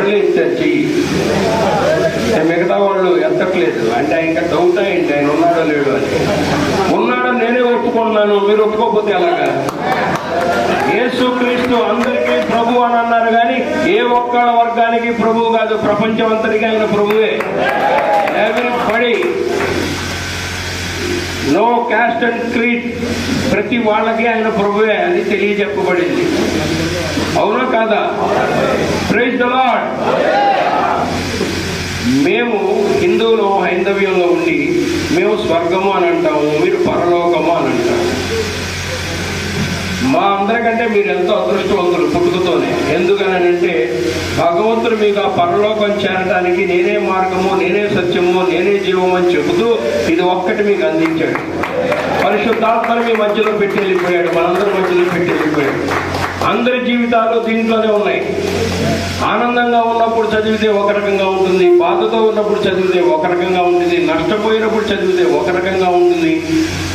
ఒకళ్ళే ఇస్తారు చెయ్యి, మిగతా వాళ్ళు ఎత్తట్లేదు. అంటే ఇంకా డౌట్ అయింది ఆయన ఉన్నాడో లేడు అని. ఉన్నాడని నేనే ఒప్పుకున్నాను, మీరు ఒప్పుకోకపోతే ఎలాగా? యేసుక్రీస్తు అందరికీ ప్రభు అని అన్నారు, కానీ ఏ ఒక్క వర్గానికి ప్రభువు కాదు, ప్రపంచం అంతటికీ ఆయన ప్రభువే. Everybody, no caste and creed, ప్రతి వాళ్ళకి ఆయన ప్రభువే అని తెలియజెప్పబడింది. అవునా కాదా? Praise the lord. మేము హిందువులు హైందవ్యంలో ఉండి మేము స్వర్గము అని అంటాము, మీరు పరలోకము అని అంటాము. మా అందరికంటే మీరు ఎంతో అదృష్టవంతులు పుట్టుకతోనే. ఎందుకనంటే భగవంతుడు మీకు ఆ పరలోకం చేరటానికి నేనే మార్గము, నేనే సత్యము, నేనే జీవము అని చెబుతూ ఇది ఒక్కటి మీకు అందించాడు. పరిశుద్ధాత్మను మీ మధ్యలో పెట్టి వెళ్ళిపోయాడు, మనందరి మధ్యలో పెట్టి వెళ్ళిపోయాడు. అందరి జీవితాలు దీంట్లోనే ఉన్నాయి. ఆనందంగా ఉన్నప్పుడు చదివితే ఒక రకంగా ఉంటుంది, బాధతో ఉన్నప్పుడు చదివితే ఒక రకంగా ఉంటుంది, నష్టపోయినప్పుడు చదివితే ఒక రకంగా ఉంటుంది,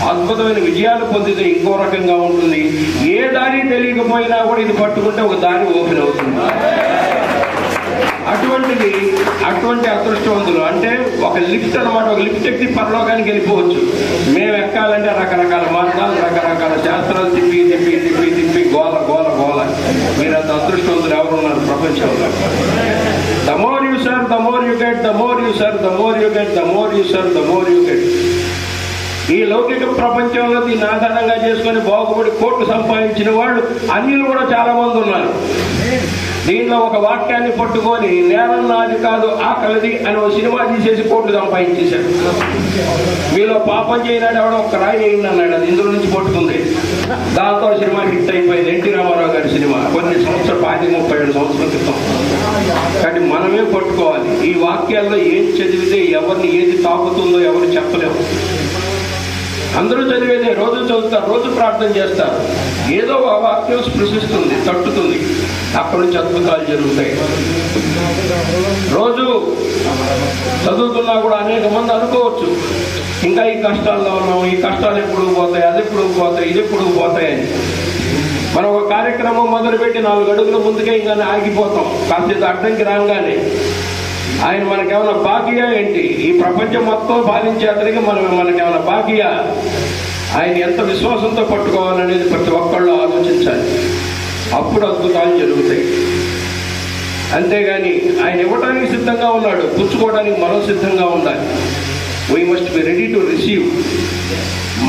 అద్భుతమైన విజయాలు పొందితే ఇంకో రకంగా ఉంటుంది. ఏ దారి తెలియకపోయినా కూడా ఇది పట్టుకుంటే ఒక దారి ఓపెన్ అవుతుంది. అటువంటి అదృష్టవంతులు అంటే ఒక లిఫ్ట్ అనమాట. ఒక లిఫ్ట్ ఎక్కి పరలోకానికి వెళ్ళిపోవచ్చు. మేము ఎక్కాలంటే రకరకాల మార్గాలు, రకరకాల శాస్త్రాలు తిప్పి తిప్పి తిప్పి తిప్పి గోల గోల గోల. మీరంత అదృష్టవంతులు ఎవరున్నారు ప్రపంచంలో? The more you serve, the more you get, the more you serve, the more you get, the more you serve, the more you get. ఈ లౌకిక ప్రపంచంలో దీన్ని ఆధారంగా చేసుకొని బాగుపడి కోట్లు సంపాదించిన వాళ్ళు అన్యులు కూడా చాలా మంది ఉన్నారు. దీనిలో ఒక వాక్యాన్ని పట్టుకొని నేరం నాది కాదు ఆకలిది అని ఒక సినిమా తీసేసి కోట్లు సంపాదించేశాడు. మీలో పాపం చేయనాడు ఎవడో ఒక్క రాయి వేయండి అన్నాడు, అది ఇందులో నుంచి పట్టుకుంది. దాంతో సినిమా హిట్ అయిపోయింది. ఎన్టీ రామారావు గారి సినిమా కొన్ని సంవత్సరాలు 30-37 సంవత్సరాల క్రితం. కానీ మనమే పట్టుకోవాలి. ఈ వాక్యాల్లో ఏం చదివితే ఎవరిని ఏది తాకుతుందో ఎవరు చెప్పలేము. అందరూ చదివేదే, రోజు చదువుతారు, రోజు ప్రార్థన చేస్తారు. ఏదో ఆ వాక్యం స్పృశిస్తుంది, తట్టుతుంది, అక్కడి నుంచి అద్భుతాలు జరుగుతాయి. రోజు చదువుతున్నా కూడా అనేక మంది అనుకోవచ్చు ఇంకా ఈ కష్టాల్లో ఉన్నాం, ఈ కష్టాలు ఎప్పుడు పోతాయి, అది ఎప్పుడు పోతాయి, ఇది ఎప్పుడు పోతాయని. మనం ఒక కార్యక్రమం మొదలుపెట్టి 4 అడుగుల ముందుకే ఇంకా ఆగిపోతాం. కాస్త అడ్డంకి రాగానే ఆయన మనకేమైనా బాకీయా ఏంటి? ఈ ప్రపంచం మొత్తం పాలించే అతనికి మనకేమైనా బాకీయా? ఆయన ఎంత విశ్వాసంతో పట్టుకోవాలనేది ప్రతి ఒక్కళ్ళు ఆలోచించాలి. అప్పుడు అద్భుతాలు జరుగుతాయి. అంతేగాని ఆయన ఇవ్వడానికి సిద్ధంగా ఉన్నాడు, పుచ్చుకోవడానికి మనం సిద్ధంగా ఉండాలి. We must be ready to receive.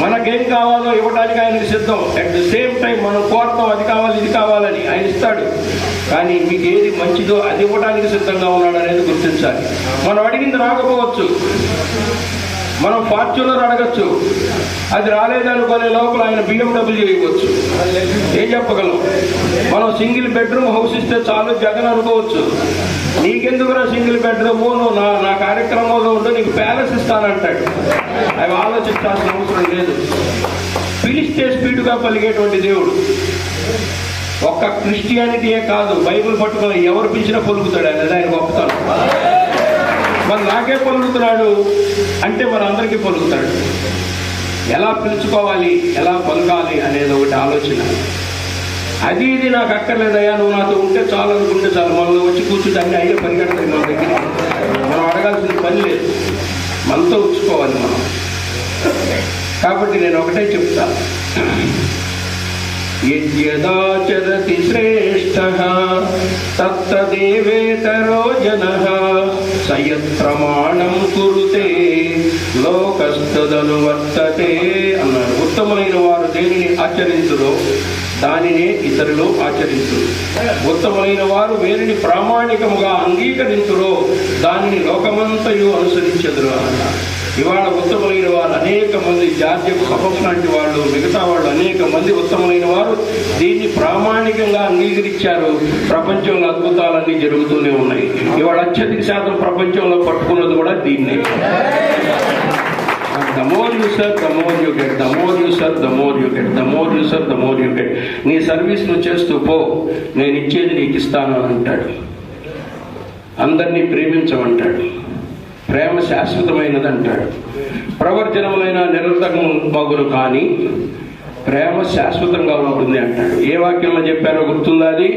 మనకేం కావాలో ఇవ్వడానికి ఆయనకు సిద్ధం. అట్ ద సేమ్ టైం మనం కోరుతాం, అది కావాలి ఇది కావాలని, ఆయన ఇస్తాడు. కానీ మీకు ఏది మంచిదో అది ఇవ్వడానికి సిద్ధంగా ఉన్నాడు అనేది గుర్తించాలి. మనం అడిగింది రాకపోవచ్చు, మనం ఫార్చ్యూనర్ అడగచ్చు, అది రాలేదనుకునే లోపల ఆయన BMW ఇవ్వచ్చు. ఏం చెప్పగలం? మనం సింగిల్ బెడ్రూమ్ హౌస్ ఇస్తే చాలు జగన్ అనుకోవచ్చు. నీకెందుకురా సింగిల్ బెడ్రూమ్, నువ్వు నా కార్యక్రమంలో ఉంటూ నీకు ప్యాలెస్ ఇస్తానంటాడు. అవి ఆలోచించాల్సిన అవసరం లేదు. పిలిస్తే స్పీడ్గా పలిగేటువంటి దేవుడు. ఒక్క క్రిస్టియానిటీయే కాదు, బైబిల్ పట్టుకుని ఎవరు పిలిచినా పలుకుతాడు ఆయన. ఆయన గొప్పతనం. మరి నాకే పలుకుతున్నాడు అంటే మరి అందరికీ పలుకుతాడు. ఎలా పిలుచుకోవాలి, ఎలా పలకాలి అనేది ఒకటి ఆలోచన. అది ఇది నాకు అక్కర్లేదయ్యా, నువ్వు నాతో ఉంటే చాలు అనుకుంటే చాలు. మనలో వచ్చి కూర్చుంటే అన్నీ అయ్యే పరిగెడతాయి మన దగ్గర. మనం అడగాల్సిన పని లేదు, మనతో ఉంచుకోవాలి మనం. కాబట్టి నేను ఒకటే చెప్తా, యద్యదాచరతి శ్రేష్ఠః తత్తదేవేతరో జనః సయత్ ప్రమాణం కురుతే లోకస్తదనువర్తతే అన్నారు. ఉత్తములైన వారు దేనిని ఆచరించురో దానినే ఇతరులు ఆచరించురు. ఉత్తములైన వారు వేరిని ప్రామాణికముగా అంగీకరించురో దానిని లోకమంతయు అనుసరించెదరు అన్నారు. ఇవాళ ఉత్తములైన వారు అనేక మంది, జాతీయ సభం లాంటి వాళ్ళు, మిగతా వాళ్ళు అనేక మంది ఉత్తములైన వారు దీన్ని ప్రామాణికంగా అంగీకరించారు. ప్రపంచంలో అద్భుతాలన్నీ జరుగుతూనే ఉన్నాయి. ఇవాళ అత్యధిక శాతం ప్రపంచంలో పట్టుకున్నది కూడా దీన్నే. The more you serve, the more you get. The more you serve, the more you get. The more you serve, the more you get. నీ సర్వీస్ నువ్వు చేస్తూ పో, నేను ఇచ్చేది నీకు ఇస్తాను అంటాడు. అందరినీ ప్రేమించమంటాడు. ప్రేమ శాశ్వతమైనది అంటాడు. ప్రవర్జనములైన నిరర్థకము మగును కానీ ప్రేమ శాశ్వతంగా ఉంటుంది అంటాడు. ఏ వాక్యంలో చెప్పారో గుర్తుందా? అది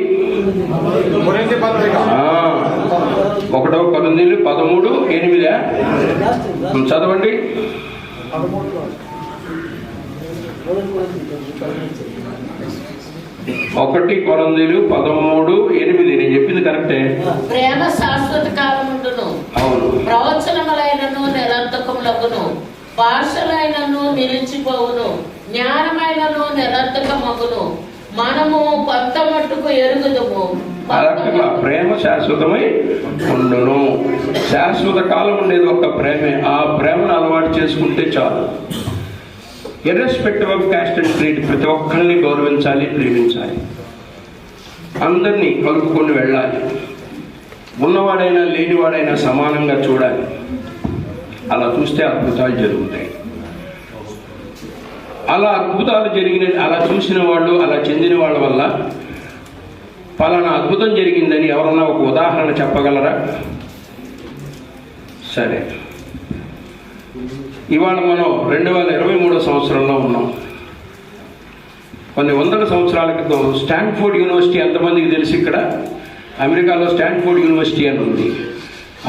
1 కొరింథీయులు 13:8 చదవండి. 1 కొరింథీయులు 13:8. నేను చెప్పింది కరెక్టే. ప్రేమ శాశ్వత కాలముండును. అవును. ప్రవచనములైనను నిరర్థకములగును, భాషలైనను నిలిచిపోవును, జ్ఞానమైనను నిరర్థకమగును, మనము కొంత మట్టుకు ఎరుగుదుము. అలాగా ప్రేమ శాశ్వతమై ఉండును. శాశ్వత కాలం ఉండేది ఒక్క ప్రేమే. ఆ ప్రేమను అలవాటు చేసుకుంటే చాలు. Irrespective of cost and creed, ప్రతి ఒక్కరిని గౌరవించాలి, ప్రేమించాలి, అందరినీ కలుపుకొని వెళ్ళాలి. ఉన్నవాడైనా లేనివాడైనా సమానంగా చూడాలి. అలా చూస్తే అద్భుతాలు జరుగుతాయి. అలా అద్భుతాలు జరిగిన, అలా చూసిన వాళ్ళు, అలా చెందిన వాళ్ళ వల్ల పలానా అద్భుతం జరిగిందని ఎవరన్నా ఒక ఉదాహరణ చెప్పగలరా? సరే, ఇవాళ మనం 2023 సంవత్సరంలో ఉన్నాం. కొన్ని వందల సంవత్సరాల క్రితం స్టాన్ఫోర్డ్ యూనివర్సిటీ ఎంతమందికి తెలిసి? ఇక్కడ అమెరికాలో స్టాన్ఫోర్డ్ యూనివర్సిటీ అని ఉంది.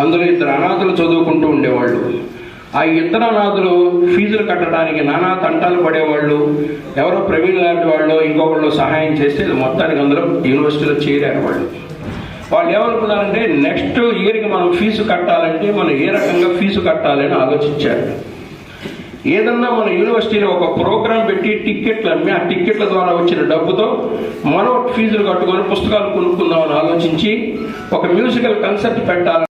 అందులో 2 అనాథులు చదువుకుంటూ ఉండేవాళ్ళు. ఆ 2 అనాథులు ఫీజులు కట్టడానికి నానా తంటాలు పడేవాళ్ళు. ఎవరో ప్రవీణ్ లాంటి వాళ్ళు ఇంకొకళ్ళు సహాయం చేస్తే మొత్తానికి అందరూ యూనివర్సిటీలో చేరారు. వాళ్ళు ఏమనుకున్నారంటే నెక్స్ట్ ఇయర్కి మనం ఫీజు కట్టాలంటే మనం ఏ రకంగా ఫీజు కట్టాలని ఆలోచించారు. ఏదన్నా మన యూనివర్సిటీలో ఒక ప్రోగ్రాం పెట్టి టిక్కెట్లు అమ్మి ఆ టిక్కెట్ల ద్వారా వచ్చిన డబ్బుతో మనం ఫీజులు కట్టుకొని పుస్తకాలు కొనుక్కుందామని ఆలోచించి ఒక మ్యూజికల్ కన్సర్ట్ పెట్టాలని